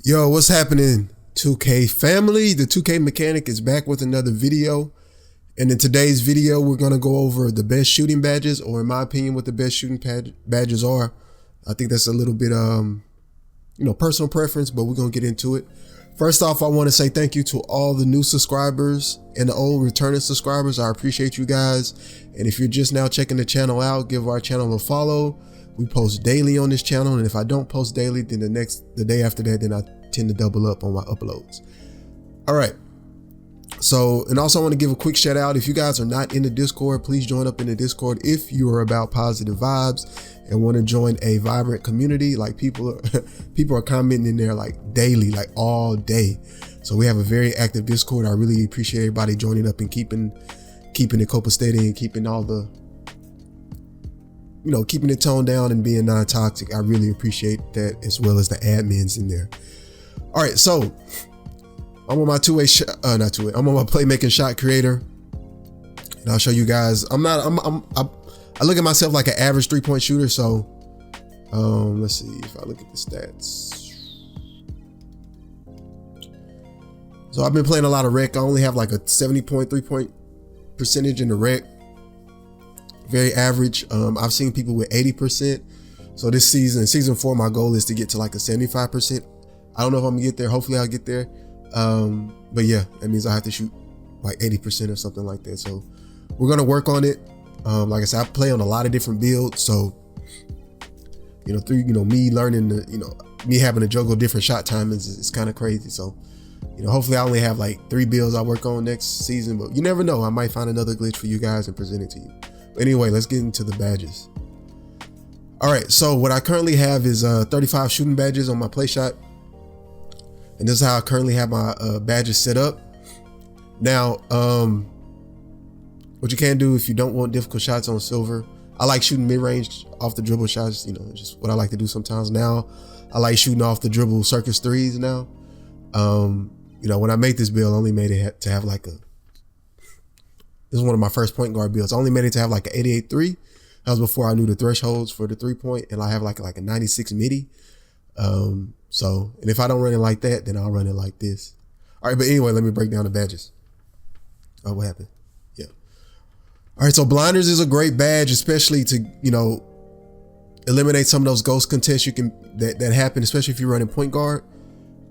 Yo, what's happening, 2K family? The 2K mechanic is back with another video. And in today's video, we're going to go over the best shooting badges, or in my opinion, what the best shooting badges are. I think that's a little bit, personal preference, but we're going to get into it. First off, I want to say thank you to all the new subscribers and the old returning subscribers. I appreciate you guys. And if you're just now checking the channel out, give our channel a follow. We post daily on this channel, and if I don't post daily, then the day after that, then I tend to double up on my uploads. All right. So, and also I want to give a quick shout out. If you guys are not in the Discord, please join up in the Discord if you are about positive vibes and want to join a vibrant community. Like people are commenting in there like daily, like all day. So we have a very active Discord. I really appreciate everybody joining up and keeping it copacetic and keeping all the, keeping it toned down and being non-toxic. I really appreciate that, as well as the admins in there. All right, so I'm on my I'm on my playmaking shot creator, and I'll show you guys. I look at myself like an average 3-point shooter. So, let's see if I look at the stats. So I've been playing a lot of rec. I only have like a 70.3-point percentage in the rec. Very average. I've seen people with 80%. So this season 4, my goal is to get to like a 75%. I don't know if I'm gonna get there. Hopefully I'll get there. But yeah, that means I have to shoot like 80% or something like that. So we're gonna work on it. Like I said, I play on a lot of different builds. So, through, me learning me having to juggle different shot timings is kind of crazy. So, hopefully I only have like 3 builds I work on next season, but you never know. I might find another glitch for you guys and present it to you. But anyway, let's get into the badges. All right. So what I currently have is 35 shooting badges on my play shot. And this is how I currently have my badges set up. Now, what you can do if you don't want difficult shots on silver, I like shooting mid-range off the dribble shots, just what I like to do sometimes. Now, I like shooting off the dribble Circus Threes now. When I made this build, I only made it to have like this is one of my first point guard builds. I only made it to have like an 88-3. That was before I knew the thresholds for the 3-point, and I have like a 96 midi. So, and if I don't run it like that, then I'll run it like this. All right, but anyway, let me break down the badges. Oh, what happened? Yeah. All right, so blinders is a great badge, especially to, eliminate some of those ghost contests that happen, especially if you're running point guard.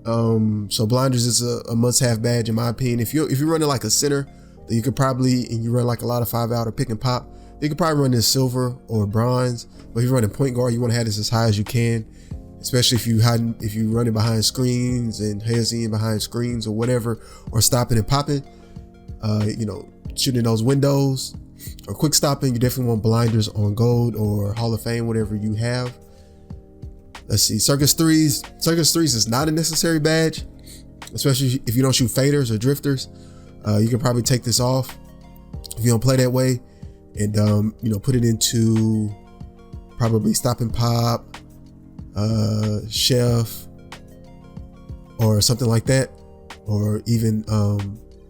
So blinders is a must-have badge in my opinion. If you're running like a center, then you could probably, and you run like a lot of 5-out or pick and pop, you could probably run this silver or bronze. But if you're running point guard, you want to have this as high as you can. Especially if you running behind screens and hazing behind screens or whatever, or stopping and popping, shooting those windows or quick stopping, you definitely want blinders on gold or Hall of Fame, whatever you have. Let's see, Circus Threes. Circus Threes is not a necessary badge, especially if you don't shoot faders or drifters. You can probably take this off if you don't play that way, and put it into probably stop and pop, chef or something like that, or even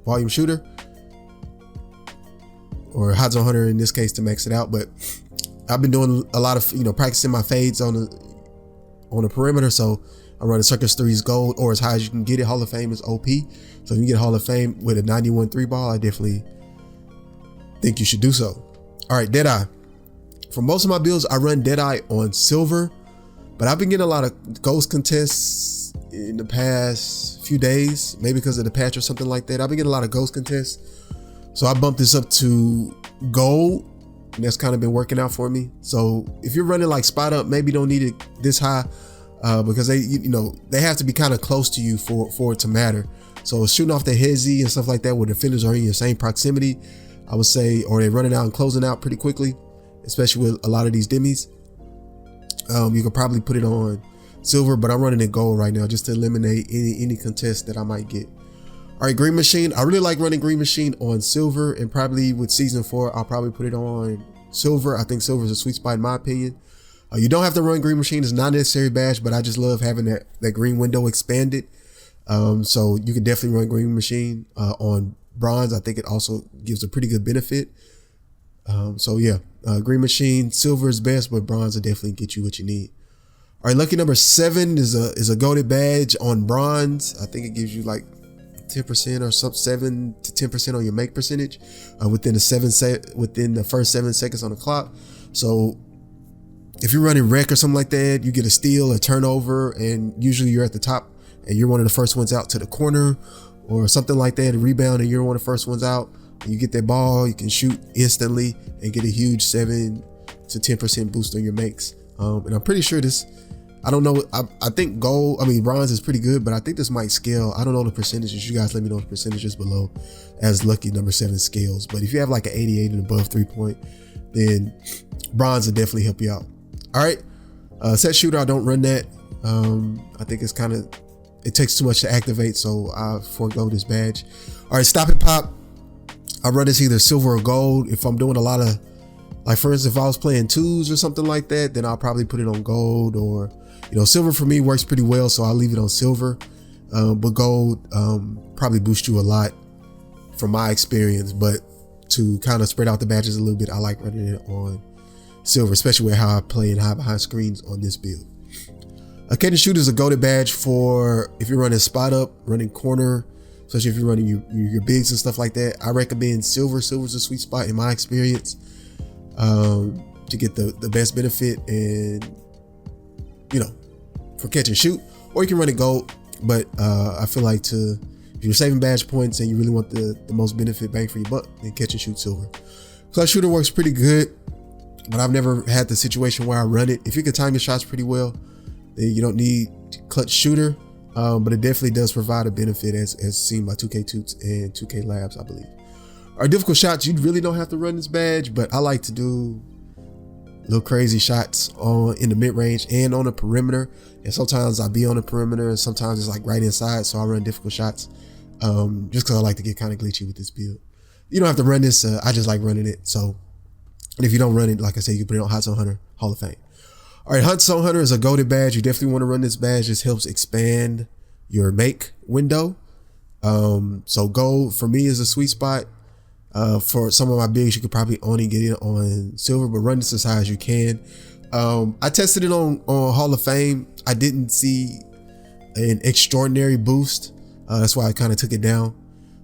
volume shooter or hot zone hunter in this case to max it out. But I've been doing a lot of practicing my fades on the perimeter, so I'm running Circus Threes gold or as high as you can get it. Hall of Fame is OP, so if you get Hall of Fame with a 91 3 ball, I definitely think you should do so. All right, Deadeye. For most of my builds, I run Deadeye on silver. But I've been getting a lot of ghost contests in the past few days, maybe because of the patch or something like that. I've been getting a lot of ghost contests. So I bumped this up to gold, and that's kind of been working out for me. So if you're running like spot up, maybe don't need it this high because they have to be kind of close to you for it to matter. So shooting off the hezzy and stuff like that where defenders are in your same proximity, I would say, or they're running out and closing out pretty quickly, especially with a lot of these dimmies. You could probably put it on silver, but I'm running it gold right now just to eliminate any contest that I might get. All right, Green Machine. I really like running Green Machine on silver, and probably with season 4, I'll probably put it on silver. I think silver is a sweet spot in my opinion. You don't have to run Green Machine. It's not a necessary badge, but I just love having that green window expanded. So you can definitely run Green Machine on bronze. I think it also gives a pretty good benefit. So yeah, Green Machine, silver is best, but bronze will definitely get you what you need. All right, lucky number 7 is a goated badge on bronze. I think it gives you like 10% or some 7 to 10% on your make percentage within the first 7 seconds on the clock. So if you're running wreck or something like that, you get a steal, a turnover, and usually you're at the top and you're one of the first ones out to the corner or something like that, a rebound, and you're one of the first ones out. You get that ball, you can shoot instantly and get a huge 7 to 10% boost on your makes. And I'm pretty sure this, I don't know, I think bronze is pretty good, but I think this might scale. I don't know the percentages. You guys let me know the percentages below as lucky number 7 scales. But if you have like an 88 and above 3-point, then bronze will definitely help you out. All right, set shooter, I don't run that. I think it's it takes too much to activate, so I forego this badge. All right, stop and pop. I run this either silver or gold. If I'm doing a lot of, like for instance, if I was playing 2s or something like that, then I'll probably put it on gold, or silver for me works pretty well, so I'll leave it on silver. But gold probably boosts you a lot from my experience, but to kind of spread out the badges a little bit, I like running it on silver, especially with how I play and hide behind screens on this build. A catch and shoot is a goated badge for if you're running spot up, running corner, especially if you're running your bigs and stuff like that. I recommend silver. Silver's a sweet spot in my experience to get the best benefit and for catch and shoot, or you can run it gold. But I feel like if you're saving badge points and you really want the most benefit bang for your buck, then catch and shoot silver. Clutch shooter works pretty good, but I've never had the situation where I run it. If you can time your shots pretty well, then you don't need clutch shooter, but it definitely does provide a benefit as seen by 2K Toots and 2K Labs, I believe. Our difficult shots, you really don't have to run this badge, but I like to do little crazy shots in the mid-range and on the perimeter. And sometimes I'll be on the perimeter and sometimes it's like right inside, so I run difficult shots just because I like to get kind of glitchy with this build. You don't have to run this, I just like running it. So, and if you don't run it, like I said, you can put it on Hot Zone Hunter, Hall of Fame. All right, Hot Zone Hunter is a goated badge. You definitely want to run this badge. This helps expand your make window. So gold for me is a sweet spot. For some of my bigs, you could probably only get it on silver, but run this as high as you can. I tested it on Hall of Fame. I didn't see an extraordinary boost. That's why I kind of took it down.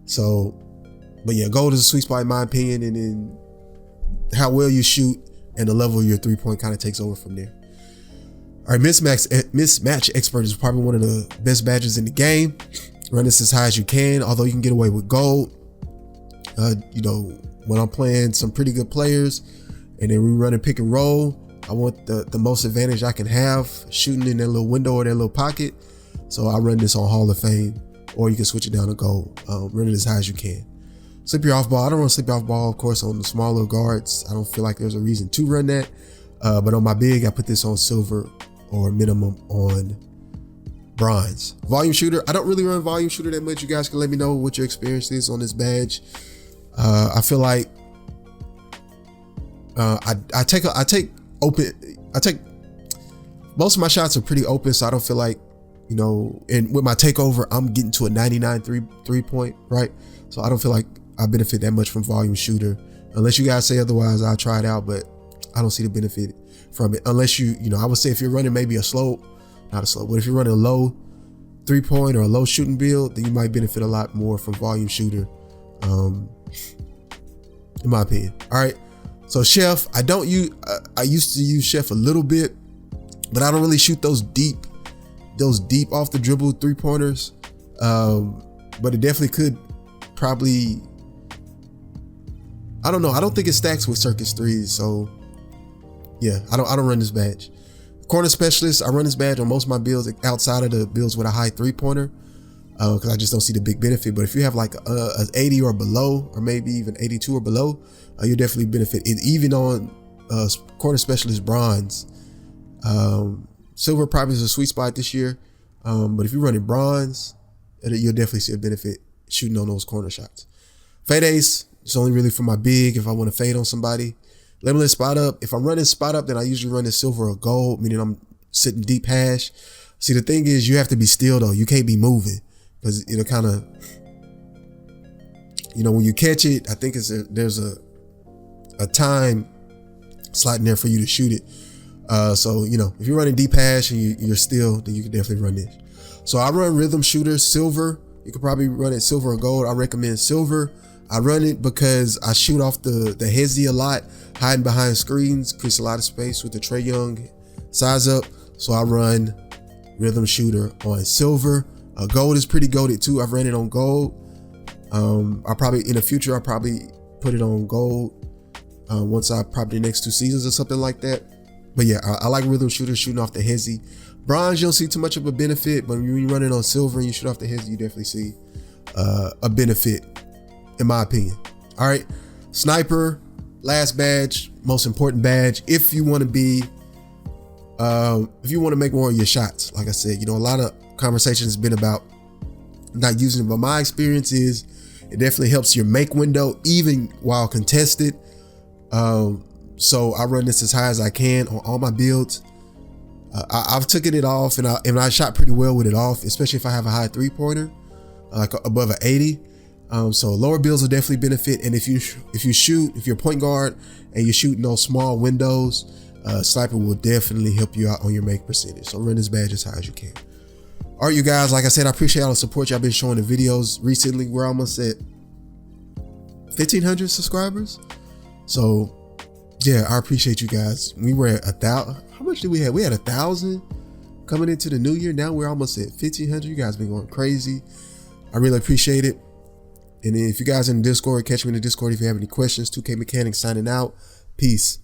So, but yeah, gold is a sweet spot in my opinion, and then how well you shoot and the level of your 3-point kind of takes over from there. All right, mismatch expert is probably one of the best badges in the game. Run this as high as you can, although you can get away with gold. When I'm playing some pretty good players and then we run a pick and roll, I want the most advantage I can have shooting in that little window or that little pocket. So I run this on Hall of Fame, or you can switch it down to gold. Run it as high as you can. Slip your off ball. I don't run slip off ball, of course, on the smaller guards. I don't feel like there's a reason to run that. But on my big, I put this on silver or minimum on bronze. Volume shooter. I don't really run volume shooter that much. You guys can let me know what your experience is on this badge. I feel like I take most of my shots are pretty open, so I don't feel like, and with my takeover, I'm getting to a 99 3-point, right? So I don't feel like I benefit that much from volume shooter. Unless you guys say otherwise, I'll try it out, but I don't see the benefit from it. Unless I would say if you're running maybe not a slow, but if you're running a low 3-point or a low shooting build, then you might benefit a lot more from volume shooter. In my opinion. All right, so Chef, I used to use Chef a little bit, but I don't really shoot those deep off the dribble 3-pointers. But it definitely could probably, I don't know, I don't think it stacks with Circus Threes, so yeah, I don't run this badge. Corner specialist, I run this badge on most of my builds outside of the builds with a high 3-pointer. Because I just don't see the big benefit. But if you have like an 80 or below, or maybe even 82 or below, you'll definitely benefit it. Even on corner specialist bronze. Silver probably is a sweet spot this year. But if you're running bronze, you'll definitely see a benefit shooting on those corner shots. Fade ace, it's only really for my big if I want to fade on somebody. Limitless spot up. If I'm running spot up, then I usually run this silver or gold, meaning I'm sitting deep hash. See, the thing is, you have to be still though. You can't be moving. Because it'll kind of, when you catch it, I think there's a time slot in there for you to shoot it. So, you know, if you're running D-Pash and you're still, then you can definitely run this. So I run Rhythm Shooter Silver. You could probably run it Silver or Gold. I recommend Silver. I run it because I shoot off the Hezzy a lot, hiding behind screens, creates a lot of space with the Trae Young size up. So I run Rhythm Shooter on Silver. Gold is pretty goated too. I've ran it on Gold. I'll probably, in the future, I'll probably put it on Gold once I probably the next 2 seasons or something like that. But yeah, I like Rhythm Shooter shooting off the Hezzy. Bronze, you don't see too much of a benefit, but when you run it on Silver and you shoot off the Hezzy, you definitely see a benefit, in my opinion. All right, Sniper, last badge, most important badge. If you want to be, if you want to make more of your shots, like I said, you know, a lot of conversation has been about not using it, but my experience is it definitely helps your make window even while contested. So I run this as high as I can on all my builds. I've taken it off and I shot pretty well with it off, especially if I have a high 3-pointer, like above an 80. So lower builds will definitely benefit. And if you're a point guard and you're shooting those small windows, Sniper will definitely help you out on your make percentage. So run this badge as high as you can. All right, you guys, like I said, I appreciate all the support y'all been showing the videos recently. We're almost at 1,500 subscribers. So yeah, I appreciate you guys. We were at 1,000. How much did we have? We had 1,000 coming into the new year. Now we're almost at 1,500. You guys been going crazy. I really appreciate it. And if you guys in the Discord, catch me in the Discord if you have any questions. 2K Mechanics signing out. Peace.